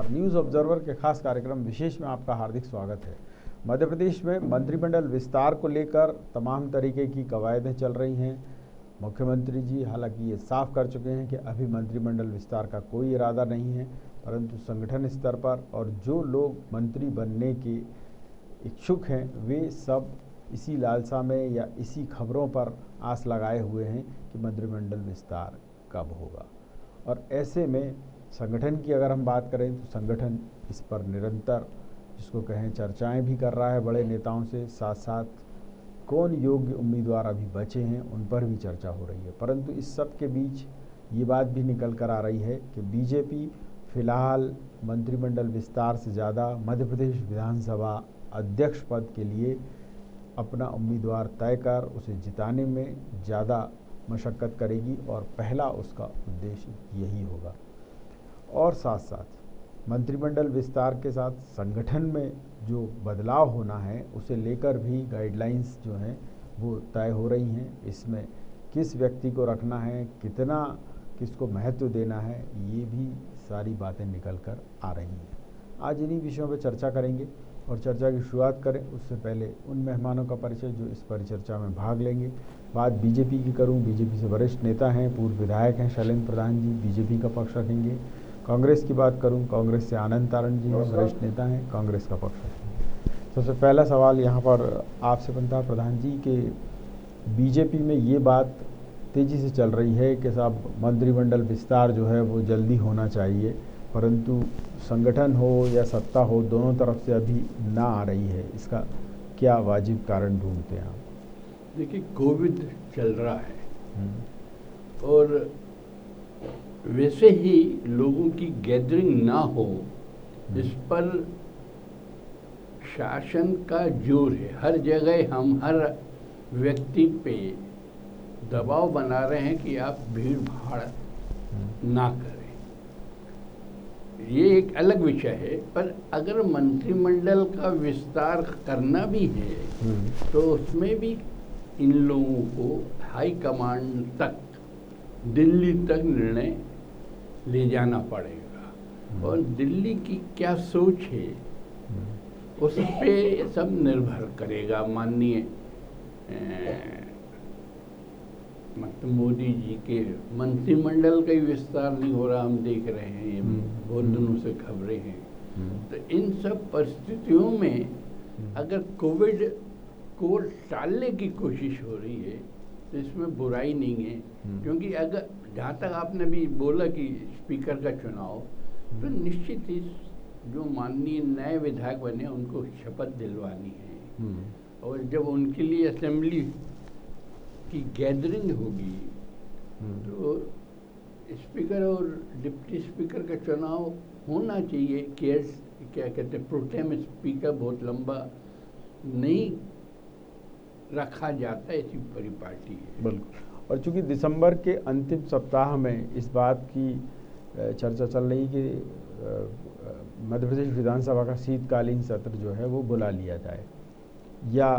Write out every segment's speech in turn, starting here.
नमस्कार। News observer के खास कार्यक्रम विशेष में आपका हार्दिक स्वागत है। मध्य प्रदेश में मंत्रिमंडल विस्तार को लेकर तमाम तरीके की कवायदें चल रही हैं। मुख्यमंत्री जी हालांकि ये साफ कर चुके हैं कि अभी मंत्रिमंडल विस्तार का कोई इरादा नहीं है, परंतु संगठन स्तर पर और जो लोग मंत्री बनने के इच्छुक हैं वे सब इसी लालसा में या इसी खबरों पर आस लगाए हुए हैं कि मंत्रिमंडल विस्तार कब होगा। और ऐसे में संगठन की अगर हम बात करें तो संगठन इस पर निरंतर जिसको कहें चर्चाएं भी कर रहा है बड़े नेताओं से, साथ साथ कौन योग्य उम्मीदवार अभी बचे हैं उन पर भी चर्चा हो रही है। परंतु इस सब के बीच ये बात भी निकल कर आ रही है कि बीजेपी फिलहाल मंत्रिमंडल विस्तार से ज़्यादा मध्य प्रदेश विधानसभा अध्यक्ष पद के लिए अपना उम्मीदवार तय कर उसे जिताने में ज़्यादा मशक्क़त करेगी और पहला उसका उद्देश्य यही होगा। और साथ साथ मंत्रिमंडल विस्तार के साथ संगठन में जो बदलाव होना है उसे लेकर भी गाइडलाइंस जो हैं वो तय हो रही हैं। इसमें किस व्यक्ति को रखना है, कितना किसको महत्व देना है, ये भी सारी बातें निकल कर आ रही हैं। आज इन्हीं विषयों पर चर्चा करेंगे और चर्चा की शुरुआत करें उससे पहले उन मेहमानों का परिचय जो इस परिचर्चा में भाग लेंगे। बात बीजेपी की करूं, बीजेपी से वरिष्ठ नेता हैं, पूर्व विधायक हैं शैलेंद्र प्रधान जी, बीजेपी का पक्ष रखेंगे। कांग्रेस की बात करूं, कांग्रेस से आनंद तारण जी हैं, वरिष्ठ नेता हैं, कांग्रेस का पक्ष रखेंगे। सबसे पहला सवाल यहाँ पर आपसे बनता है प्रधान जी कि बीजेपी में ये बात तेज़ी से चल रही है कि साहब मंत्रिमंडल विस्तार जो है वो जल्दी होना चाहिए, परंतु संगठन हो या सत्ता हो दोनों तरफ से अभी ना आ रही है। इसका क्या वाजिब कारण ढूंढते हैं आप? देखिए, कोविड चल रहा है और वैसे ही लोगों की गैदरिंग ना हो इस पर शासन का जोर है। हर जगह हम हर व्यक्ति पे दबाव बना रहे हैं कि आप भीड़ भाड़ ना करें। ये एक अलग विषय है, पर अगर मंत्रिमंडल का विस्तार करना भी है तो उसमें भी इन लोगों को हाई कमांड तक, दिल्ली तक निर्णय ले जाना पड़ेगा और दिल्ली की क्या सोच है उस पे सब निर्भर करेगा। माननीय मोदी जी के मंत्रिमंडल का ही विस्तार नहीं हो रहा, हम देख रहे हैं, बहुत दिनों से खबरें हैं। तो इन सब परिस्थितियों में अगर कोविड को टालने की कोशिश हो रही है तो इसमें बुराई नहीं है, क्योंकि अगर जहाँ तक आपने भी बोला कि स्पीकर का चुनाव, तो निश्चित ही जो माननीय नए विधायक बने उनको शपथ दिलवानी है और जब उनके लिए असेंबली की गैदरिंग होगी तो स्पीकर और डिप्टी स्पीकर का चुनाव होना चाहिए। क्या कहते हैं, प्रोटेम स्पीकर बहुत लंबा नहीं रखा जाता, ऐसी परिपाटी है। बिल्कुल। और चूंकि दिसंबर के अंतिम सप्ताह में इस बात की चर्चा चल रही कि मध्य प्रदेश विधानसभा का शीतकालीन सत्र जो है वो बुला लिया जाए, या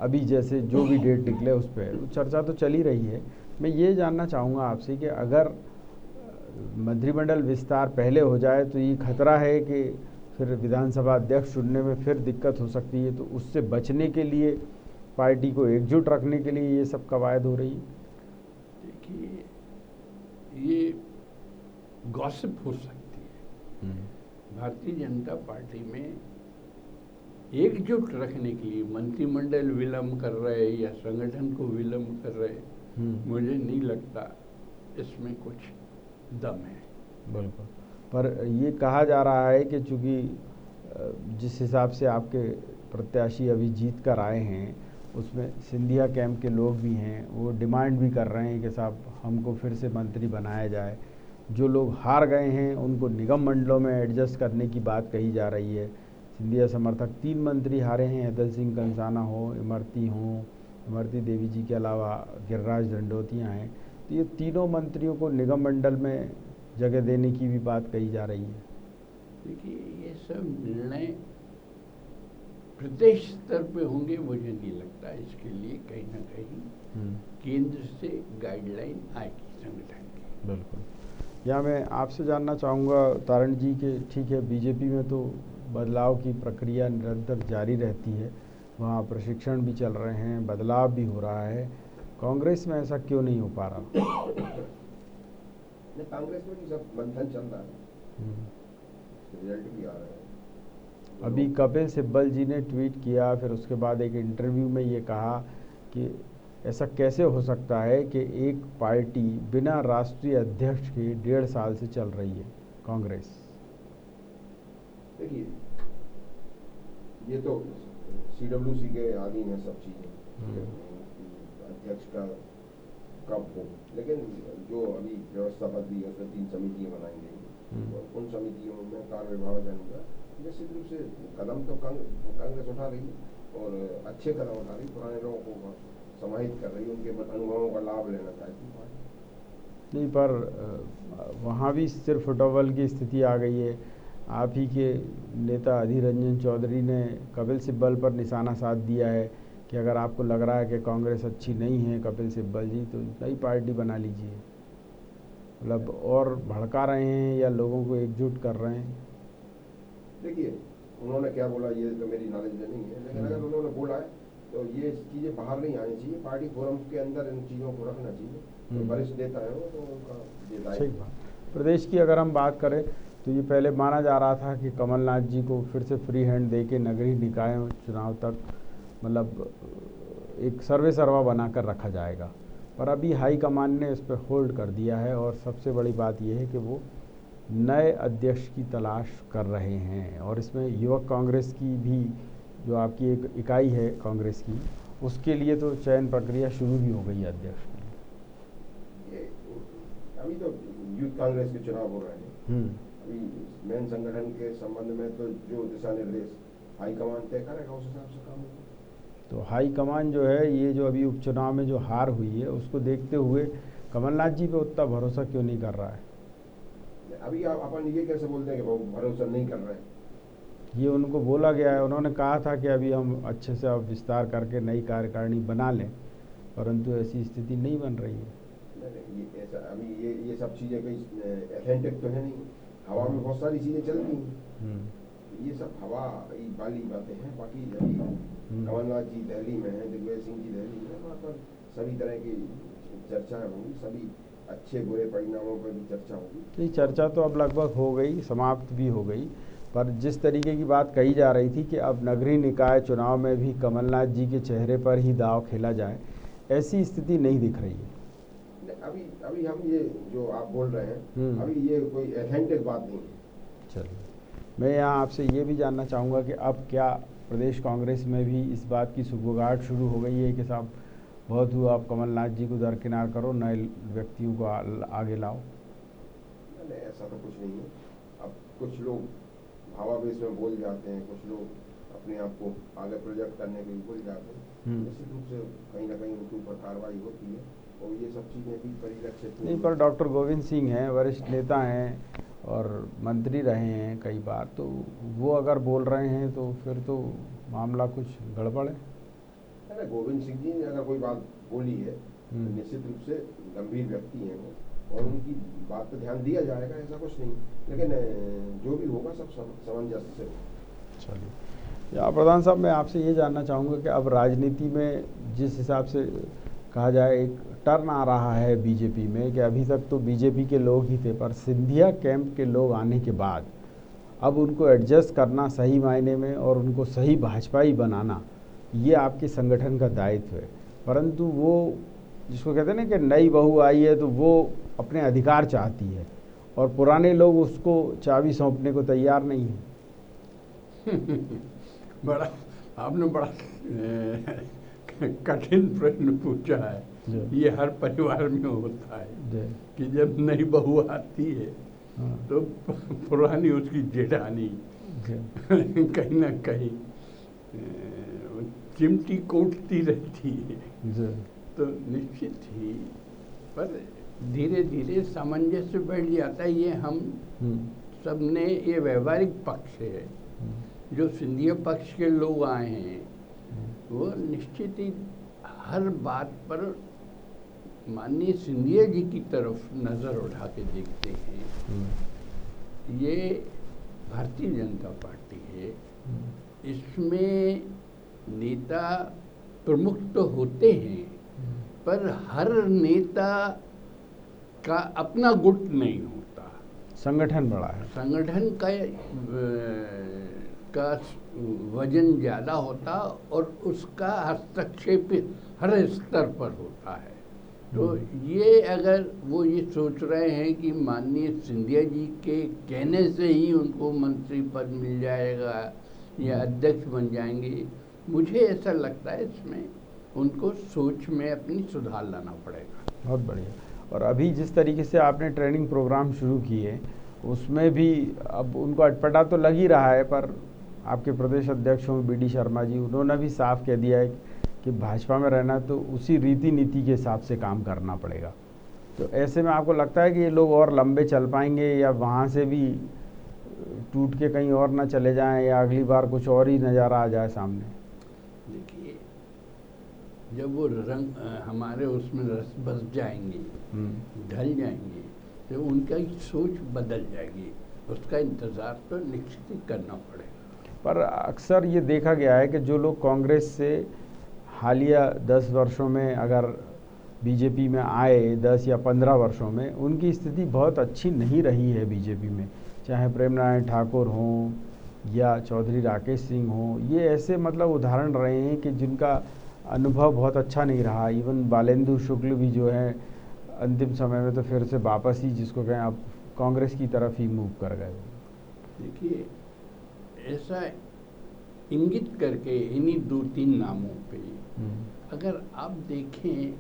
अभी जैसे जो भी डेट निकले उस पर चर्चा तो चली रही है। मैं ये जानना चाहूँगा आपसे कि अगर मंत्रिमंडल विस्तार पहले हो जाए तो ये खतरा है कि फिर विधानसभा अध्यक्ष चुनने में फिर दिक्कत हो सकती है, तो उससे बचने के लिए पार्टी को एकजुट रखने के लिए ये सब कवायद हो रही है। देखिए, ये गॉसिप हो सकती है। भारतीय जनता पार्टी में एकजुट रखने के लिए मंत्रिमंडल विलंब कर रहे या संगठन को विलंब कर रहे, मुझे नहीं लगता इसमें कुछ दम है। बिल्कुल। पर ये कहा जा रहा है कि चूँकि जिस हिसाब से आपके प्रत्याशी अभी जीत कर आए हैं उसमें सिंधिया कैंप के लोग भी हैं, वो डिमांड भी कर रहे हैं कि साहब हमको फिर से मंत्री बनाया जाए। जो लोग हार गए हैं उनको निगम मंडलों में एडजस्ट करने की बात कही जा रही है। सिंधिया समर्थक 3 मंत्री हारे हैं, हैदल सिंह कंसाना हो, इमरती देवी जी के अलावा गिरिराज दंडोतिया हैं, तो ये तीनों मंत्रियों को निगम मंडल में जगह देने की भी बात कही जा रही है। देखिए, ये सब निर्णय प्रदेश स्तर पे होंगे, मुझे नहीं लगता। इसके लिए कहीं ना कहीं केंद्र से गाइडलाइन आएगी संगठन की। बिल्कुल। या मैं आपसे जानना चाहूँगा तारण जी के ठीक है, बीजेपी में तो बदलाव की प्रक्रिया निरंतर जारी रहती है, वहाँ प्रशिक्षण भी चल रहे हैं, बदलाव भी हो रहा है, कांग्रेस में ऐसा क्यों नहीं हो पा रहा? कांग्रेस में भी सब मंथन चल रहा है, रिजल्ट भी आ रहे हैं। अभी कपिल सिब्बल जी ने ट्वीट किया, फिर उसके बाद एक इंटरव्यू में ये कहा कि ऐसा कैसे हो सकता है कि एक पार्टी बिना राष्ट्रीय अध्यक्ष के 1.5 साल से चल रही है, कांग्रेस। देखिए, ये तो CWC के अधीन है सब चीजें, अध्यक्ष का कब हो, लेकिन जो अभी व्यवस्था बदली है उसमें 3 समितियां बनाई गई और उन समितियों में कार्य विभाजन हुआ। निश्चित रूप से कदम तो कांग्रेस उठा रही है और अच्छे कदम उठा रही, पुराने लोगों को समाहित कर रही, उनके अनुभवों का लाभ लेना चाहती है। नहीं, पर वहाँ भी सिर फुटबॉल की स्थिति आ गई है। आप ही के नेता अधीर रंजन चौधरी ने कपिल सिब्बल पर निशाना साध दिया है कि अगर आपको लग रहा है कि कांग्रेस अच्छी नहीं है कपिल सिब्बल जी, तो नई पार्टी बना लीजिए। मतलब और भड़का रहे हैं या लोगों को एकजुट कर रहे हैं? देखिए, उन्होंने क्या बोला ये तो मेरी नॉलेज में नहीं है, लेकिन अगर उन्होंने बोला है तो ये चीज़ें बाहर नहीं आनी चाहिए, पार्टी फोरम के अंदर इन चीज़ों को रखना चाहिए। तो वरिष्ठ नेता है वो, तो उनका ये दायित्व। ठीक बात। प्रदेश की अगर हम बात करें तो ये पहले माना जा रहा था कि कमलनाथ जी को फिर से फ्री हैंड दे के नगरीय निकाय चुनाव तक मतलब एक सर्वे सर्वा बनाकर रखा जाएगा, पर अभी हाईकमान ने इस पर होल्ड कर दिया है और सबसे बड़ी बात यह है कि वो नए अध्यक्ष की तलाश कर रहे हैं और इसमें युवक कांग्रेस की भी जो आपकी एक इकाई है कांग्रेस की, उसके लिए तो चयन प्रक्रिया शुरू भी हो गई है अध्यक्ष की। अभी तो यूथ कांग्रेस के चुनाव हो रहे हैं, अभी मेन संगठन के संबंध में तो जो दिशा निर्देश हाईकमान तय करेगा उस हिसाब से काम होगा। तो हाईकमान जो है ये जो अभी उपचुनाव में जो हार हुई है उसको देखते हुए कमलनाथ जी पे उतना भरोसा क्यों नहीं कर रहा है? अभी आप अपन ये कैसे बोलते हैं कि वो भरोसा नहीं कर रहे हैं? ये उनको बोला गया है, उन्होंने कहा था कि अभी हम अच्छे से अब विस्तार करके नई कार्यकारिणी बना लें, परंतु ऐसी स्थिति नहीं बन रही है। ये ऐसा अभी ये सब चीज़ें कोई ऑथेंटिक तो है नहीं, हवा में बहुत सारी चीज़ें चलती हैं, ये सब हवा वाली बातें हैं। बाकी अभी कमलनाथ जी दिल्ली में हैं, दिग्विजय सिंह जी दिल्ली में, वहाँ पर सभी तरह की चर्चाएं होंगी, सभी अच्छे बुरे परिणामों पर भी चर्चा होगी। नहीं, चर्चा तो अब लगभग हो गई, समाप्त भी हो गई, पर जिस तरीके की बात कही जा रही थी कि अब नगरीय निकाय चुनाव में भी कमलनाथ जी के चेहरे पर ही दांव खेला जाए, ऐसी स्थिति नहीं दिख रही है। अभी हम ये जो आप बोल रहे हैं, अभी ये कोई ऑथेंटिक बात नहीं है। चलिए, मैं यहाँ आपसे ये भी जानना चाहूँगा कि अब क्या प्रदेश कांग्रेस में भी इस बात की सुगबुगाहट शुरू हो गई है कि साहब बहुत हुआ, आप कमलनाथ जी को दरकिनार करो, नए व्यक्तियों को आगे लाओ? नहीं, ऐसा तो कुछ नहीं है। अब कुछ लोग भावावेश में बोल जाते हैं, कुछ लोग अपने आप को आगे प्रोजेक्ट करने के लिए बोल जाते हैं, निश्चित रूप से कहीं ना कहीं उनके ऊपर कार्रवाई होती है और ये सब चीज़ें भी परिलक्षित नहीं, पर डॉक्टर गोविंद सिंह हैं, वरिष्ठ नेता हैं और मंत्री रहे हैं कई बार, तो वो अगर बोल रहे हैं तो फिर तो मामला कुछ गड़बड़ है। अरे गोविंद सिंह जी ने अगर कोई बात बोली है तो निश्चित रूप से गंभीर व्यक्ति हैं वो, और उनकी बात पर ध्यान दिया जाएगा, ऐसा कुछ नहीं, लेकिन जो भी होगा सब सामंजस्य से होगा। चलिए, या प्रधान साहब, मैं आपसे ये जानना चाहूँगा कि अब राजनीति में जिस हिसाब से कहा जाए एक टर्न आ रहा है बीजेपी में, कि अभी तक तो बीजेपी के लोग ही थे, पर सिंधिया कैंप के लोग आने के बाद अब उनको एडजस्ट करना सही मायने में और उनको सही भाजपाई बनाना, ये आपके संगठन का दायित्व है। परंतु वो जिसको कहते हैं ना कि नई बहू आई है तो वो अपने अधिकार चाहती है और पुराने लोग उसको चाबी सौंपने को तैयार नहीं है। बड़ा आपने बड़ा कठिन प्रश्न पूछा है। ये हर परिवार में होता है कि जब नई बहू आती है तो पुरानी उसकी जेठानी कहीं ना कहीं चिमटी कोटती रहती है, तो निश्चित ही पर धीरे धीरे सामंजस्य बैठ जाता है। ये हम सबने, ये व्यवहारिक पक्ष है, जो सिंधिया पक्ष के लोग आए हैं वो निश्चित ही हर बात पर माननीय सिंधिया जी की तरफ नज़र उठा के देखते हैं, ये भारतीय जनता पार्टी है, इसमें नेता प्रमुख तो होते हैं, पर हर नेता का अपना गुट नहीं होता। संगठन बड़ा है, संगठन का वजन ज़्यादा होता और उसका हस्तक्षेप हर स्तर पर होता है। तो ये अगर वो ये सोच रहे हैं कि माननीय सिंधिया जी के कहने से ही उनको मंत्री पद मिल जाएगा या अध्यक्ष बन जाएंगे, मुझे ऐसा लगता है इसमें उनको सोच में अपनी सुधार लाना पड़ेगा। बहुत बढ़िया। और अभी जिस तरीके से आपने ट्रेनिंग प्रोग्राम शुरू किए, उसमें भी अब उनको अटपटा तो लग ही रहा है, पर आपके प्रदेश अध्यक्ष हों BD शर्मा जी, उन्होंने भी साफ कह दिया है कि भाजपा में रहना तो उसी रीति नीति के हिसाब से काम करना पड़ेगा। तो ऐसे में आपको लगता है कि ये लोग और लंबे चल पाएंगे, या वहाँ से भी टूट के कहीं और ना चले जाएं, या अगली बार कुछ और ही नज़ारा आ जाए सामने? देखिए, जब वो रंग हमारे उसमें रस बस जाएंगे, ढल जाएंगे, तो उनका सोच बदल जाएगी। उसका इंतज़ार तो निश्चित ही करना पड़ेगा। पर अक्सर ये देखा गया है कि जो लोग कांग्रेस से हालिया 10 वर्षों में अगर बीजेपी में आए, 10 या 15 वर्षों में, उनकी स्थिति बहुत अच्छी नहीं रही है बीजेपी में, चाहे प्रेम नारायण ठाकुर हों या चौधरी राकेश सिंह हों। ये ऐसे मतलब उदाहरण रहे हैं कि जिनका अनुभव बहुत अच्छा नहीं रहा। इवन बालेंदु शुक्ल भी जो है अंतिम समय में तो फिर से वापस ही, जिसको कहें, अब कांग्रेस की तरफ ही मूव कर गए। देखिए, ऐसा इंगित करके इन्हीं 2-3 नामों पे अगर आप देखें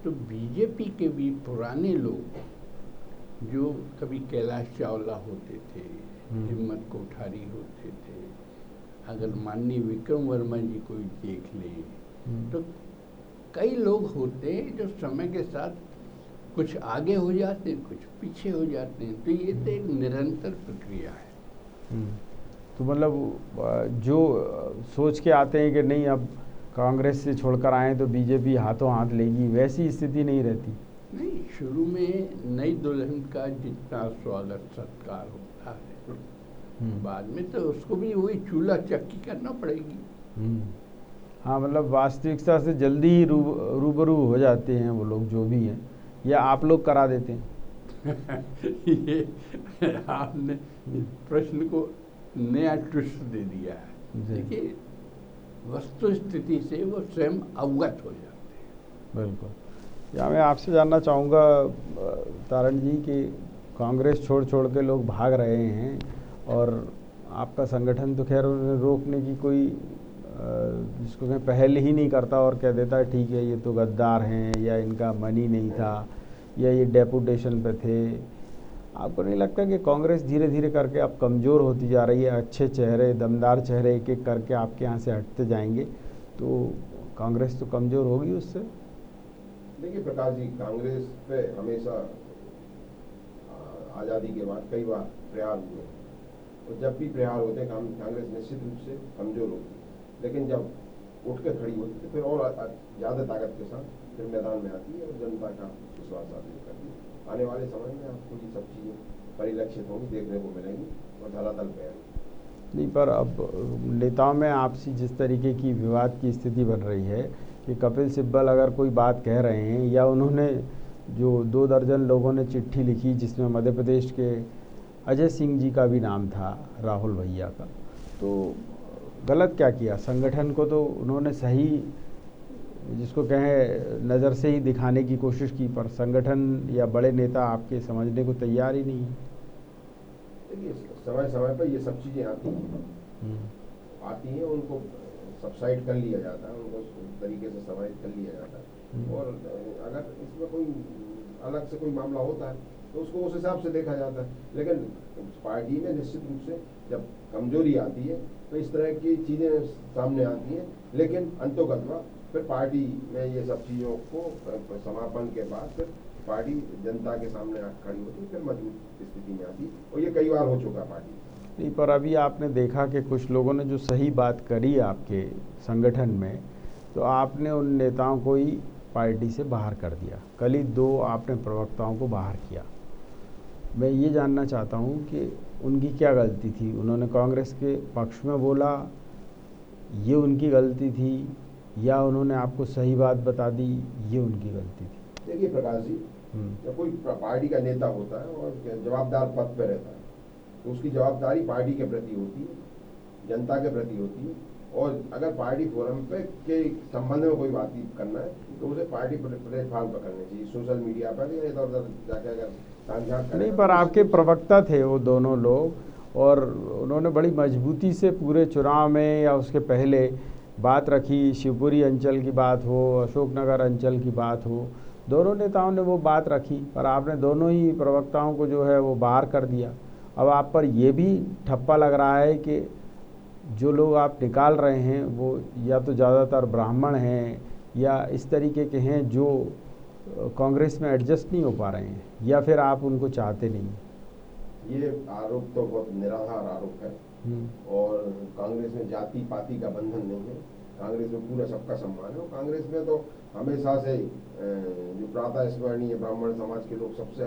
तो बीजेपी के भी पुराने लोग जो कभी कैलाश चावला होते थे, हिम्मत कोठारी होते थे, अगर माननीय विक्रम वर्मा जी को देख लें, तो कई लोग होते हैं जो समय के साथ कुछ आगे हो जाते हैं, कुछ पीछे हो जाते हैं। तो ये तो एक निरंतर प्रक्रिया है। तो मतलब जो सोच के आते हैं कि नहीं अब कांग्रेस से छोड़कर आए तो बीजेपी हाथों हाथ लेगी, वैसी स्थिति नहीं रहती। नहीं, शुरू में नई दुल्हन का जितना स्वागत सत्कार होता है, बाद में तो उसको भी वही चूल्हा चक्की करना पड़ेगी। हाँ, मतलब वास्तविकता से जल्दी ही रूबरू हो जाते हैं वो लोग जो भी हैं, या आप लोग करा देते हैं? ये आपने प्रश्न को नया ट्विस्ट दे दिया है। देखिए, वस्तु स्थिति से वो स्वयं अवगत हो जाते हैं। बिल्कुल। या मैं आपसे जानना चाहूँगा तारण जी कि कांग्रेस छोड़ के लोग भाग रहे हैं, और आपका संगठन तो खैर उन्हें रोकने की कोई जिसको कहें पहल ही नहीं करता, और कह देता है ठीक है ये तो गद्दार हैं, या इनका मन ही नहीं था, या ये डेपुटेशन पे थे। आपको नहीं लगता कि कांग्रेस धीरे धीरे करके अब कमज़ोर होती जा रही है? अच्छे चेहरे, दमदार चेहरे एक एक करके आपके यहाँ से हटते जाएंगे, तो कांग्रेस तो कमज़ोर होगी उससे। देखिए प्रकाश जी, कांग्रेस पे हमेशा आज़ादी के बाद कई बार प्रहार हुए, और जब भी प्रहार होते हैं कांग्रेस निश्चित रूप से कमज़ोर होती है, लेकिन जब उठ कर खड़ी होती है तो फिर और ज़्यादा ताकत के साथ फिर मैदान में आती है और जनता का विश्वास हासिल करती है। आने वाले समय में आपको ये सब चीज़ें परिलक्षित होंगी, देखने को मिलेंगी, और धरातल पे आएंगी। नहीं, पर अब नेताओं में आपसी जिस तरीके की विवाद की स्थिति बन रही है कि कपिल सिब्बल अगर कोई बात कह रहे हैं, या उन्होंने जो 2 दर्जन लोगों ने चिट्ठी लिखी जिसमें मध्य प्रदेश के अजय सिंह जी का भी नाम था, राहुल भैया का, तो गलत क्या किया? संगठन को तो उन्होंने सही, जिसको कहें, नज़र से ही दिखाने की कोशिश की, पर संगठन या बड़े नेता आपके समझने को तैयार ही नहीं है। देखिए, समय समय पर ये सब चीज़ें आती हैं, उनको सबसाइड कर लिया जाता है, उनको उस तरीके से समाहित कर लिया जाता है, और अगर इसमें कोई अलग से कोई मामला होता है तो उसको उस हिसाब से देखा जाता है। लेकिन पार्टी में निश्चित रूप से जब कमजोरी आती है तो इस तरह की चीज़ें सामने आती हैं, लेकिन अंतोगत्वा फिर पार्टी में ये सब चीज़ों को समापन के बाद फिर पार्टी जनता के सामने खड़ी होती है, फिर मजबूत स्थिति में आती है, और ये कई बार हो चुका पार्टी। नहीं, पर अभी आपने देखा कि कुछ लोगों ने जो सही बात करी आपके संगठन में, तो आपने उन नेताओं को ही पार्टी से बाहर कर दिया, कल ही 2 आपने प्रवक्ताओं को बाहर किया। मैं ये जानना चाहता हूँ कि उनकी क्या गलती थी? उन्होंने कांग्रेस के पक्ष में बोला, ये उनकी गलती थी, या उन्होंने आपको सही बात बता दी, ये उनकी गलती थी? देखिए प्रकाश जी, जब कोई पार्टी का नेता होता है और जवाबदार पद पर रहता है तो उसकी जवाबदारी पार्टी के प्रति होती है, जनता के प्रति होती है। और अगर पार्टी फोरम पे के संबंध में कोई बातचीत करना है तो उसे पार्टी प्लेटफॉर्म पर करनी चाहिए, सोशल मीडिया पर या इधर उधर जाकर अगर साझा नहीं, पर आपके प्रवक्ता थे वो दोनों लोग, और उन्होंने बड़ी मजबूती से पूरे चुनाव में या उसके पहले बात रखी। शिवपुरी अंचल की बात हो, अशोकनगर अंचल की बात हो, दोनों नेताओं ने वो बात रखी, पर आपने दोनों ही प्रवक्ताओं को जो है वो बाहर कर दिया। अब आप पर ये भी ठप्पा लग रहा है कि जो लोग आप निकाल रहे हैं वो या तो ज़्यादातर ब्राह्मण हैं या इस तरीके के हैं जो कांग्रेस में एडजस्ट नहीं हो पा रहे हैं, या फिर आप उनको चाहते नहीं? ये आरोप तो बहुत निराधार आरोप है, और कांग्रेस में जाति पाति का बंधन नहीं है। कांग्रेस में पूरा सबका सम्मान है, और कांग्रेस में तो हमेशा से जो प्रातः स्मरणीय ब्राह्मण समाज के लोग सबसे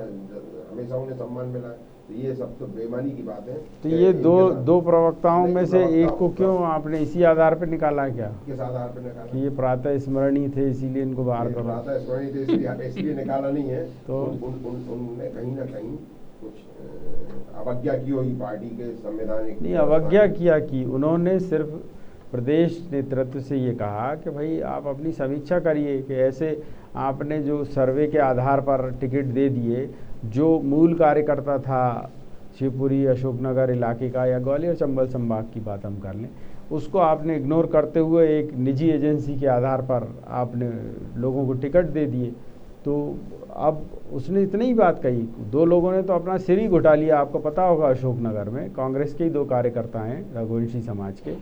हमेशा उन्हें सम्मान मिला है। तो ये सब तो बेईमानी की बात है। तो ये दो प्रवक्ताओं में से एक को क्यों आपने इसी आधार पर निकाला? क्या किस आधार पर निकाला? कि ये प्रातः स्मरणीय थे इसीलिए इनको बाहर करो? प्रातः स्मरणीय थे इसलिए निकाला नहीं है। तो उनने कहीं ना कहीं कुछ अवज्ञा की होगी पार्टी के संवैधानिक। नहीं, अवज्ञा किया कि उन्होंने सिर्फ प्रदेश नेतृत्व से ये कहा कि भाई आप अपनी समीक्षा करिए कि ऐसे आपने जो सर्वे के आधार पर टिकट दे दिए, जो मूल कार्यकर्ता था शिवपुरी अशोकनगर इलाके का या ग्वालियर चंबल संभाग की बात हम कर लें, उसको आपने इग्नोर करते हुए एक निजी एजेंसी के आधार पर आपने लोगों को टिकट दे दिए। तो अब उसने इतनी ही बात कही, 2 लोगों ने तो अपना सिर ही घुटा लिया। आपको पता होगा अशोकनगर में कांग्रेस के ही 2 कार्यकर्ता हैं रघुवंशी समाज के,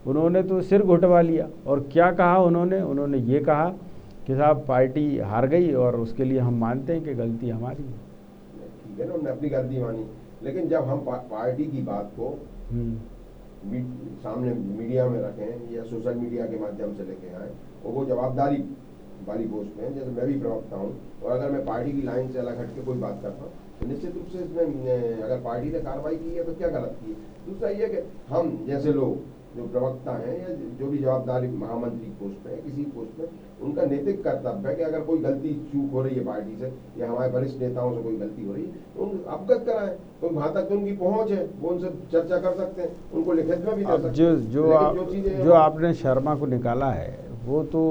उन्होंने तो सिर घुटवा लिया। और क्या कहा उन्होंने ये कहा कि साहब पार्टी हार गई और उसके लिए हम मानते हैं कि गलती हमारी है। ठीक है ना, उन्होंने अपनी गलती मानी, लेकिन जब हम पार्टी की बात को सामने मीडिया में रखें या सोशल मीडिया के माध्यम से लेके आए और वो जवाबदारी वाली पोस्ट में, जैसे मैं भी प्रवक्ता हूँ, और अगर मैं पार्टी की लाइन से अलग हट के कोई बात करता हूँ तो निश्चित रूप से इसमें अगर पार्टी ने कार्रवाई की है तो क्या गलत की है। दूसरा ये कि हम जैसे लोग जो प्रवक्ता हैं या जो भी जवाबदारी महामंत्री पोस्ट पे है, किसी पोस्ट पे, उनका नैतिक कर्तव्य है कि अगर कोई गलती चूक हो रही है पार्टी से या हमारे वरिष्ठ नेताओं से कोई गलती हो रही है तो उन अवगत कराएं। तो वहाँ तक तो उनकी पहुँच है, वो उनसे चर्चा कर सकते हैं, उनको लिखित में भी दे सकते हैं। जो आपने शर्मा को निकाला है वो तो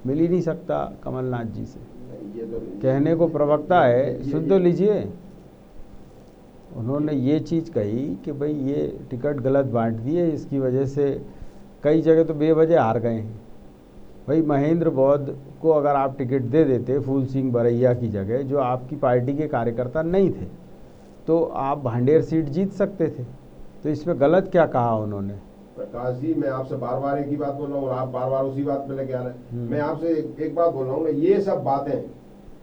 मिल ही नहीं सकता कमलनाथ जी से। ये तो कहने को प्रवक्ता है, सुन तो लीजिए। उन्होंने ये चीज़ कही कि भाई ये टिकट गलत बांट दिए, इसकी वजह से कई जगह तो बेवजह हार गए हैं। भाई महेंद्र बौद्ध को अगर आप टिकट दे देते फूल सिंह बरैया की जगह, जो आपकी पार्टी के कार्यकर्ता नहीं थे, तो आप भांडेर सीट जीत सकते थे। तो इसमें गलत क्या कहा उन्होंने? प्रकाश जी, मैं आपसे बार बार एक ही बात बोल रहा हूँ और आप बार बार उसी बात पे लेके आ रहे हैं। मैं आपसे एक बात बोल रहा हूँ, ये सब बातें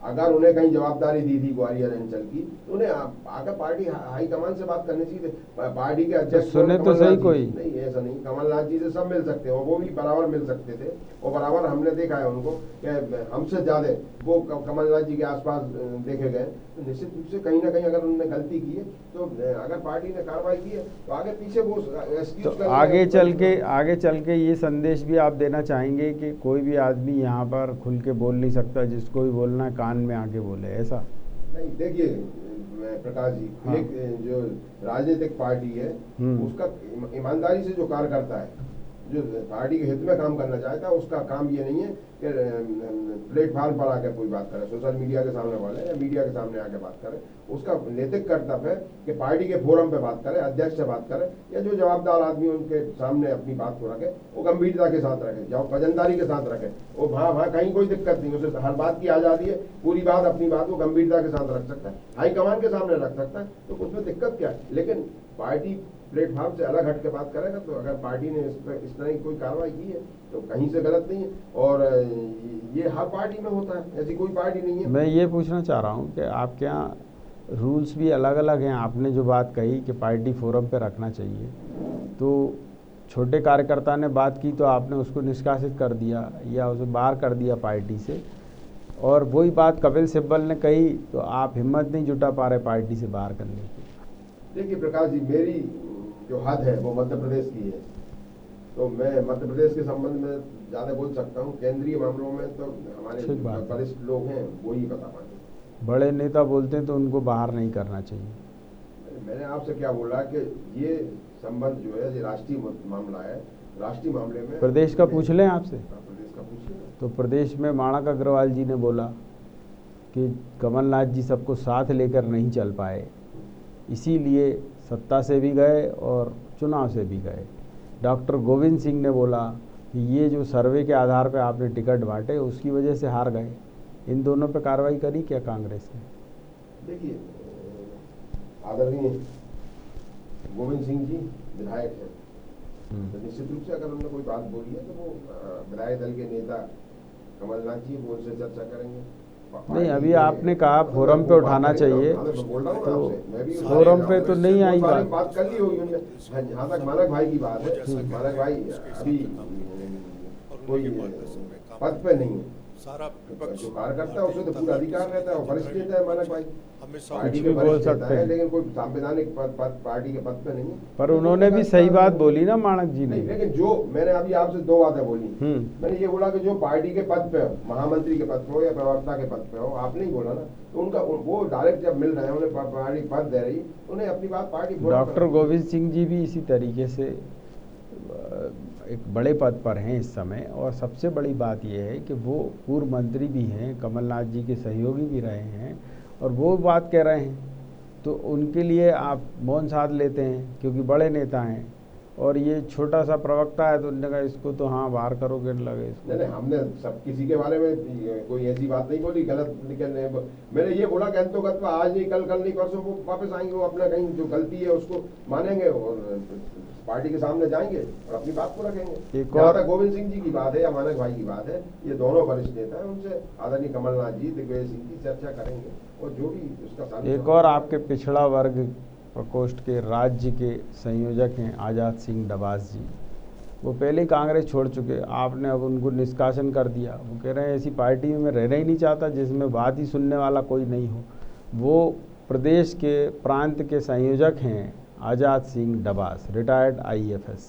अगर उन्हें कहीं जवाबदारी दी थी ग्वालियर अंचल की तो उन्हें आकर पार्टी हाईकमान से बात करनी चाहिए। पार्टी के अध्यक्ष सुने तो सही कोई नहीं, ऐसा नहीं, कमलनाथ जी से सब मिल सकते हैं और वो भी बराबर मिल सकते थे, और बराबर हमने देखा है उनको कि हमसे ज्यादा वो कमलनाथ जी के आसपास देखे गए। तो निश्चित रूप से कहीं ना कहीं अगर उन्होंने गलती की है तो अगर पार्टी ने कार्रवाई की है तो आगे पीछे वो तो आगे चल के ये संदेश भी आप देना चाहेंगे कि कोई भी आदमी यहाँ पर खुल के बोल नहीं सकता, जिसको भी बोलना है कान में आके बोले, ऐसा नहीं? देखिए प्रकाश जी, हाँ। एक जो राजनीतिक पार्टी है उसका ईमानदारी से जो कार्य करता है, जो पार्टी के हित में काम करना चाहता है, उसका काम ये नहीं है कि प्लेटफॉर्म पर आकर कोई बात करे, सोशल मीडिया के सामने वाले या मीडिया के सामने आकर बात करे। उसका नैतिक कर्तव्य है कि पार्टी के फोरम पे बात करे, अध्यक्ष से बात करे, या जो जवाबदार आदमी उनके सामने अपनी बात को रखे, वो गंभीरता के साथ रखे, जो वजनदारी के साथ रखे। वो वहाँ कहीं कोई दिक्कत नहीं, उसे हर बात की आज़ादी है, पूरी बात अपनी बात को गंभीरता के साथ रख सकता है, हाईकमान के सामने रख सकता है, तो उसमें दिक्कत क्या है। लेकिन पार्टी प्लेटफॉर्म से अलग हट के बात करेगा तो अगर पार्टी ने इस तरह की कोई कार्रवाई की है तो कहीं से गलत नहीं है, और ये हर पार्टी में होता है, ऐसी कोई पार्टी नहीं है। मैं ये पूछना चाह रहा हूँ कि आपके यहाँ रूल्स भी अलग अलग हैं। आपने जो बात कही कि पार्टी फोरम पे रखना चाहिए, तो छोटे कार्यकर्ता ने बात की तो आपने उसको निष्कासित कर दिया या उसे बाहर कर दिया पार्टी से, और वही बात कपिल सिब्बल ने कही, तो आप हिम्मत नहीं जुटा पा रहे पार्टी से बाहर करने की। देखिए प्रकाश जी, मेरी जो हद है वो मध्य प्रदेश की है, तो मैं मध्य प्रदेश के संबंध में ज़्यादा बोल सकता हूँ। केंद्रीय मामलों में तो हमारे ठीक बात है। वरिष्ठ लोग हैं वो ही बता पाएंगे। बड़े नेता बोलते हैं तो उनको बाहर नहीं करना चाहिए। मैंने आपसे क्या बोला कि ये संबंध जो है ये राष्ट्रीय मामला है, राष्ट्रीय मामले में प्रदेश का पूछ लें आपसे, प्रदेश का पूछिए। तो प्रदेश में माणक अग्रवाल जी ने बोला कि कमलनाथ जी सबको साथ लेकर नहीं चल पाए, इसीलिए सत्ता से भी गए और चुनाव से भी गए। डॉक्टर गोविंद सिंह ने बोला कि ये जो सर्वे के आधार पर आपने टिकट बांटे उसकी वजह से हार गए। इन दोनों पे कार्रवाई करी क्या कांग्रेस ने? देखिए, आदरणीय गोविंद सिंह जी विधायक हैं, तो निश्चित रूप से अगर उन्होंने कोई बात बोली है तो वो विधायक दल के नेता कमलनाथ जी वो उनसे चर्चा करेंगे। नहीं, अभी आपने कहा फोरम पे उठाना चाहिए, तो फोरम पे तो नहीं आई बात कर ली होगी उनने। जहाँ तक मानक भाई की बात है, मानक भाई अभी कोई पद पे नहीं है, जो कार्यकर्ता है उसे तो पूरा अधिकार रहता है, और वरिष्ठ नेता है मानक भाई, पार्टी के बोल सकते हैं, लेकिन कोई संवैधानिक पार्टी के पद पे नहीं है। पर उन्होंने भी सही बात बोली ना माणक जी ने। लेकिन जो मैंने अभी आपसे दो बातें बोली, मैंने ये बोला कि जो पार्टी के पद पे हो, महामंत्री के पद पे हो या प्रवक्ता के पद पे हो, आपने ही बोला ना, तो उनका वो डायरेक्ट जब मिल रहे हैं, उन्हें पार्टी पद दे रही, उन्हें अपनी बात पार्टी। डॉक्टर गोविंद सिंह जी भी इसी तरीके से एक बड़े पद पर हैं इस समय, और सबसे बड़ी बात यह है कि वो पूर्व मंत्री भी हैं, कमलनाथ जी के सहयोगी भी रहे हैं, और वो बात कह रहे हैं, तो उनके लिए आप मौन साध लेते हैं क्योंकि बड़े नेता हैं, और ये छोटा सा प्रवक्ता है तो उन्होंने कहा इसको तो हाँ बाहर करोगे लगे इसको। नहीं, हमने सब किसी के बारे में कोई ऐसी बात नहीं बोली गलत निकलने। मैंने ये बोला कि तो आज नहीं कल नहीं परसों वो वापस आएंगे, वो अपना कहीं जो गलती है उसको मानेंगे और पार्टी के सामने जाएंगे और अपनी बात को रखेंगे। एक और गोविंद सिंह जी की बात है या मानक भाई की बात है, ये दोनों वरिष्ठ नेता है, उनसे आदरणीय कमलनाथ जी, दिग्विजय सिंह की चर्चा करेंगे और जो भी उसका। एक और आपके पिछड़ा वर्ग प्रकोष्ठ के राज्य के संयोजक हैं आज़ाद सिंह डबास जी, वो पहले ही कांग्रेस छोड़ चुके, आपने अब उनको निष्कासन कर दिया। वो कह रहे हैं ऐसी पार्टी में मैं रहना ही नहीं चाहता जिसमें बात ही सुनने वाला कोई नहीं हो। वो प्रदेश के प्रांत के संयोजक हैं आज़ाद सिंह डबास, रिटायर्ड IAFS।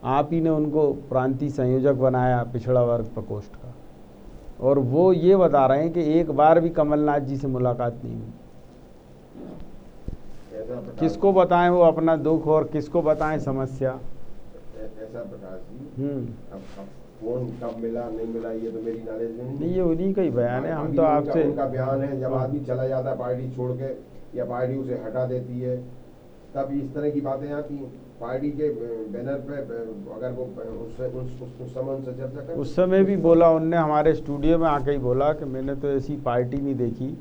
आप ही ने उनको प्रांतीय संयोजक बनाया पिछड़ा वर्ग प्रकोष्ठ का, और वो ये बता रहे हैं कि एक बार भी कमलनाथ जी से मुलाकात नहीं हुई। किसको बताएं वो अपना दुख और किसको बताएं समस्या? ऐसा प्रकाश जी, अब फोन कब मिला नहीं मिला ये तो मेरी नॉलेज में नहीं, ये उन्हीं का ही बयान है। हम तो आपसे उनका बयान है, जब आदमी चला जाता है पार्टी छोड़ के या पार्टी उसे हटा देती है तब इस तरह की बातें आती हैं। पार्टी के बैनर पे अगर वो उस समय उनसे चर्चा कर, उस समय भी बोला उनने, हमारे स्टूडियो में आके ही बोला कि मैंने तो ऐसी पार्टी नहीं देखी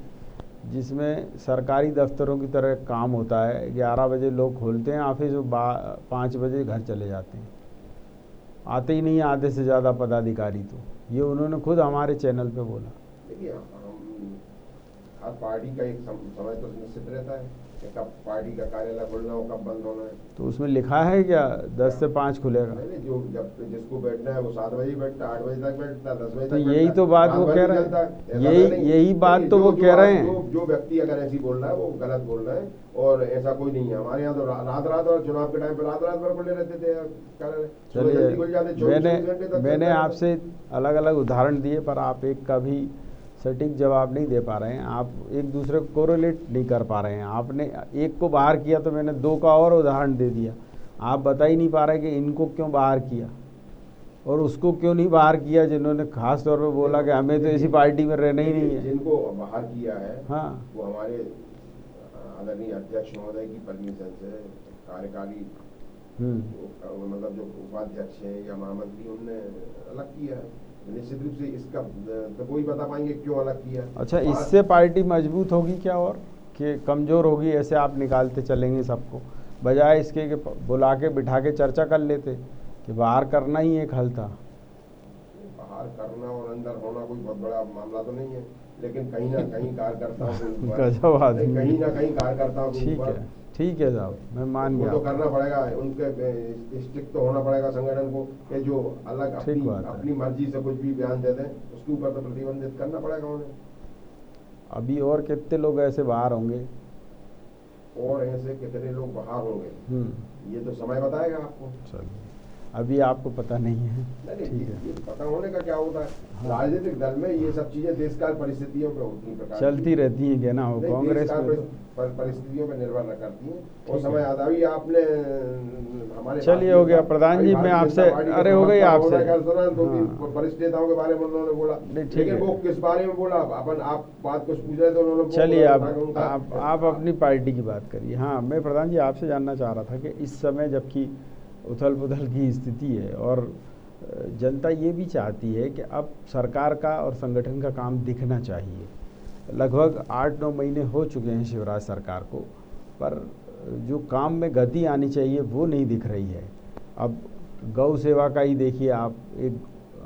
जिसमें सरकारी दफ्तरों की तरह काम होता है। 11 बजे लोग खोलते हैं ऑफिस, 5 बजे घर चले जाते हैं, आते ही नहीं आधे से ज़्यादा पदाधिकारी। तो ये उन्होंने खुद हमारे चैनल पे बोला। देखिए, हर पार्टी का एक समय तो निश्चित रहता है कि कब पार्टी का कार्यालय खुलना हो, कब बंद होना है। तो उसमें लिखा है क्या 10 से 5 खुलेगा? नहीं, जो जब जिसको बैठना है वो 7 बजे बैठता, 8 बजे तक बैठता, 10 बजे तो तक यही तो बात वो कह रहे हैं, यही बात तो वो कह रहे हैं। जो व्यक्ति अगर ऐसी बोल रहा है वो गलत बोल रहा है, और ऐसा कोई नहीं है। हमारे यहाँ तो रात और चुनाव के टाइम पे रात भर खुले रहते थे कार्यालय। चलिए, मैंने आपसे अलग अलग उदाहरण दिए पर आप एक का भी सटीक जवाब नहीं दे पा रहे हैं। आप एक दूसरे को कोरिलेट नहीं कर पा रहे हैं। आपने एक को बाहर किया तो मैंने 2 का और उदाहरण दे दिया। आप बता ही नहीं पा रहे कि इनको क्यों बाहर किया और उसको क्यों नहीं बाहर किया, जिन्होंने खास तौर पे बोला कि हमें तो ऐसी पार्टी में रहना ही नहीं है। जिनको बाहर किया है, हाँ, वो हमारे आदरणीय अध्यक्ष महोदय की परमिशन से कार्यकारी मतलब जो उपाध्यक्ष हैं या महामंत्री, उनने अलग किया है। निश्चित रूप से इसका तो कोई बता पाएंगे क्यों अलग किया। अच्छा, इससे पार्टी मजबूत होगी क्या और कि कमज़ोर होगी? ऐसे आप निकालते चलेंगे सबको, बजाय इसके कि बुला के बिठा के चर्चा कर लेते कि बाहर करना ही एक हल था। बाहर करना और अंदर होना कोई बहुत बड़ा मामला तो नहीं है, लेकिन कहीं ना कहीं कार्यकर्ताओं के ऊपर गजब आदमी, कहीं ना कहीं कार्यकर्ताओं के ऊपर ठीक है साहब, मैं मान वो गया। तो करना पड़ेगा, उनके स्ट्रिक्ट तो होना पड़ेगा संगठन को कि जो अलग ठीक बात है। अपनी मर्जी से कुछ भी बयान दे दें उसके ऊपर तो प्रतिबंधित करना पड़ेगा उन्हें। अभी और कितने लोग ऐसे बाहर होंगे? और ऐसे कितने लोग बाहर होंगे ये तो समय बताएगा आपको। चलिए, अभी आपको पता नहीं है। नहीं, ठीक है, ये पता होने का क्या होता है। हाँ। राजनीतिक दल में ये सब चीजें देशकाल परिस्थितियों पे होती हैं, प्रकार चलती रहती है क्या ना हो, नहीं, कांग्रेस देशकाल में तो। परिस्थितियों पे निर्भर न करती हैं। ठीक और है। समय आता भी आपने हमारे चलिए, हो गया प्रधान जी, मैं आपसे, अरे हो गई आपसे, दो तीन हाँ। वरिष्ठ नेताओं के बारे में उन्होंने बोला, नहीं, ठीक लेकिन है। वो किस बारे में बोला, अपन आप बात कुछ पूछ रहे थे, उन्होंने चलिए, उनका- आप अपनी पार्टी की बात करिए। हाँ, मैं प्रधान जी आपसे जानना चाह रहा था कि इस समय जबकि उथल पुथल की स्थिति है और जनता ये भी चाहती है कि अब सरकार का और संगठन का काम दिखना चाहिए। लगभग 8-9 महीने हो चुके हैं शिवराज सरकार को, पर जो काम में गति आनी चाहिए वो नहीं दिख रही है। अब गौ सेवा का ही देखिए आप,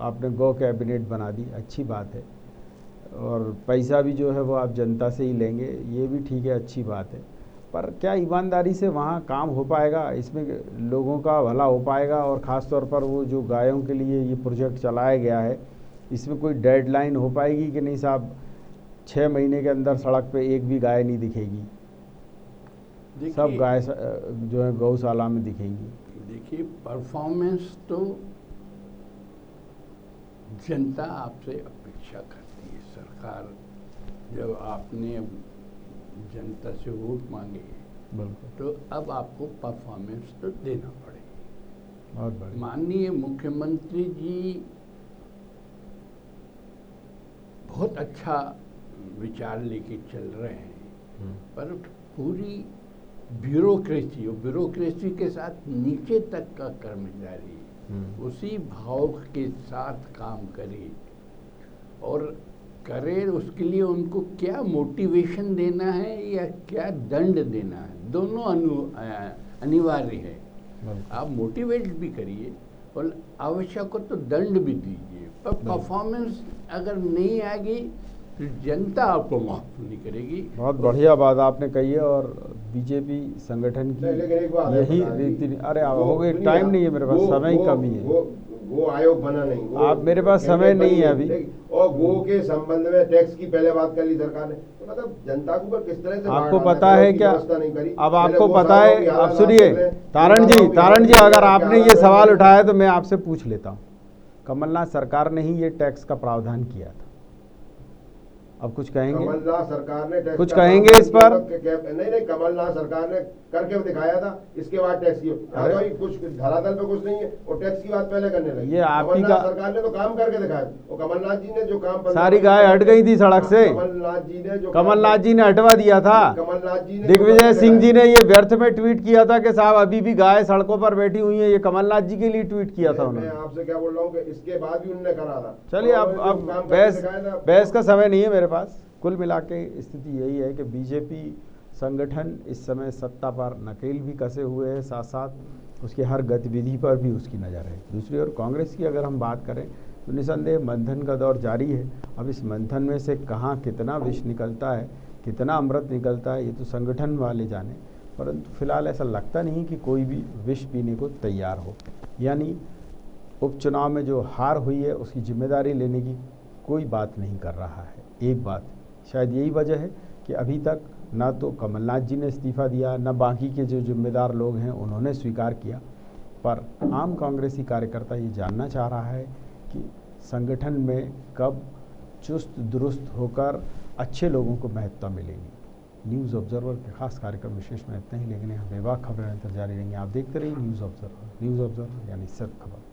आपने गौ कैबिनेट बना दी, अच्छी बात है, और पैसा भी जो है वो आप जनता से ही लेंगे, ये भी ठीक है, अच्छी बात है। पर क्या ईमानदारी से वहाँ काम हो पाएगा? इसमें लोगों का भला हो पाएगा? और ख़ास तौर पर वो जो गायों के लिए ये प्रोजेक्ट चलाया गया है, इसमें कोई डेडलाइन हो पाएगी कि नहीं साहब? 6 महीने के अंदर सड़क पे एक भी गाय नहीं दिखेगी, सब गाय जो है गौशाला में दिखेंगी। देखिए, परफॉर्मेंस तो जनता आपसे अपेक्षा करती है। सरकार जब आपने जनता से वोट मांगे बिल्कुल, तो अब आपको परफॉर्मेंस तो देना पड़ेगा। बहुत बढ़िया। माननीय मुख्यमंत्री जी बहुत अच्छा विचार लेके चल रहे हैं, पर पूरी ब्यूरोक्रेसी के साथ नीचे तक का कर्मचारी उसी भाव के साथ काम करे और करे। उसके लिए उनको क्या मोटिवेशन देना है या क्या दंड देना है, दोनों अनिवार्य है। आप मोटिवेट भी करिए और आवश्यक हो तो दंड भी दीजिए, पर परफॉर्मेंस अगर नहीं आएगी तो जनता आपको माफ नहीं करेगी। बहुत बढ़िया बात आपने कही है, और बीजेपी संगठन की लेकिन एक बात यही है रीति। अरे हो गई, टाइम नहीं है मेरे पास, समय ही कमी है। वो आयोग बना नहीं, आप, मेरे पास समय नहीं है अभी। और गो के संबंध में टैक्स की पहले बात कर ली सरकार ने, तो मतलब जनता के ऊपर किस तरह से आपको पता है क्या? नहीं करी। अब आपको पता है, अब सुनिए तारण जी, अगर आपने ये सवाल उठाया तो मैं आपसे पूछ लेता हूँ। कमलनाथ सरकार ने ही ये टैक्स का प्रावधान किया था, अब कुछ कहेंगे? कमलनाथ सरकार ने कुछ कहेंगे इस पर? नहीं, कमलनाथ सरकार ने करके दिखाया था, इसके बाद टैक्स की कुछ धरातल पे कुछ नहीं है, और टैक्स की बात पहले करने लगी। ये आपकी कमलनाथ सरकार ने तो काम करके दिखाया, और कमलनाथ जी ने जो काम, सारी गाय हट गई थी सड़क से, कमलनाथ जी ने हटवा दिया था। कमलनाथ जी ने, दिग्विजय सिंह जी ने ये व्यर्थ में ट्वीट किया था कि साहब अभी भी गाय सड़कों पर बैठी हुई है, ये कमलनाथ जी के लिए ट्वीट किया था उन्होंने। मैं आपसे क्या बोल रहा हूँ कि इसके बाद भी उन्होंने करा था। चलिए, अब बहस का समय नहीं है मेरे पास। कुल मिला के स्थिति यही है कि बीजेपी संगठन इस समय सत्ता पर नकेल भी कसे हुए है, साथ साथ उसकी हर गतिविधि पर भी उसकी नज़र है। दूसरी ओर कांग्रेस की अगर हम बात करें तो निसंदेह मंथन का दौर जारी है। अब इस मंथन में से कहाँ कितना विष निकलता है, कितना अमृत निकलता है, ये तो संगठन वाले जाने, परंतु फिलहाल ऐसा लगता नहीं कि कोई भी विष पीने को तैयार हो। यानी उपचुनाव में जो हार हुई है उसकी जिम्मेदारी लेने की कोई बात नहीं कर रहा है। एक बात शायद यही वजह है कि अभी तक ना तो कमलनाथ जी ने इस्तीफा दिया, ना बाकी के जो जिम्मेदार लोग हैं उन्होंने स्वीकार किया। पर आम कांग्रेसी कार्यकर्ता ये जानना चाह रहा है कि संगठन में कब चुस्त दुरुस्त होकर अच्छे लोगों को महत्ता मिलेगी। न्यूज़ ऑब्जर्वर के खास कार्यक्रम विशेष में इतना ही, लेकिन यहाँ बेबाक खबरें निरंतर जारी रहेंगी। आप देखते रहिए न्यूज़ ऑब्जर्वर यानी सिर्फ खबर।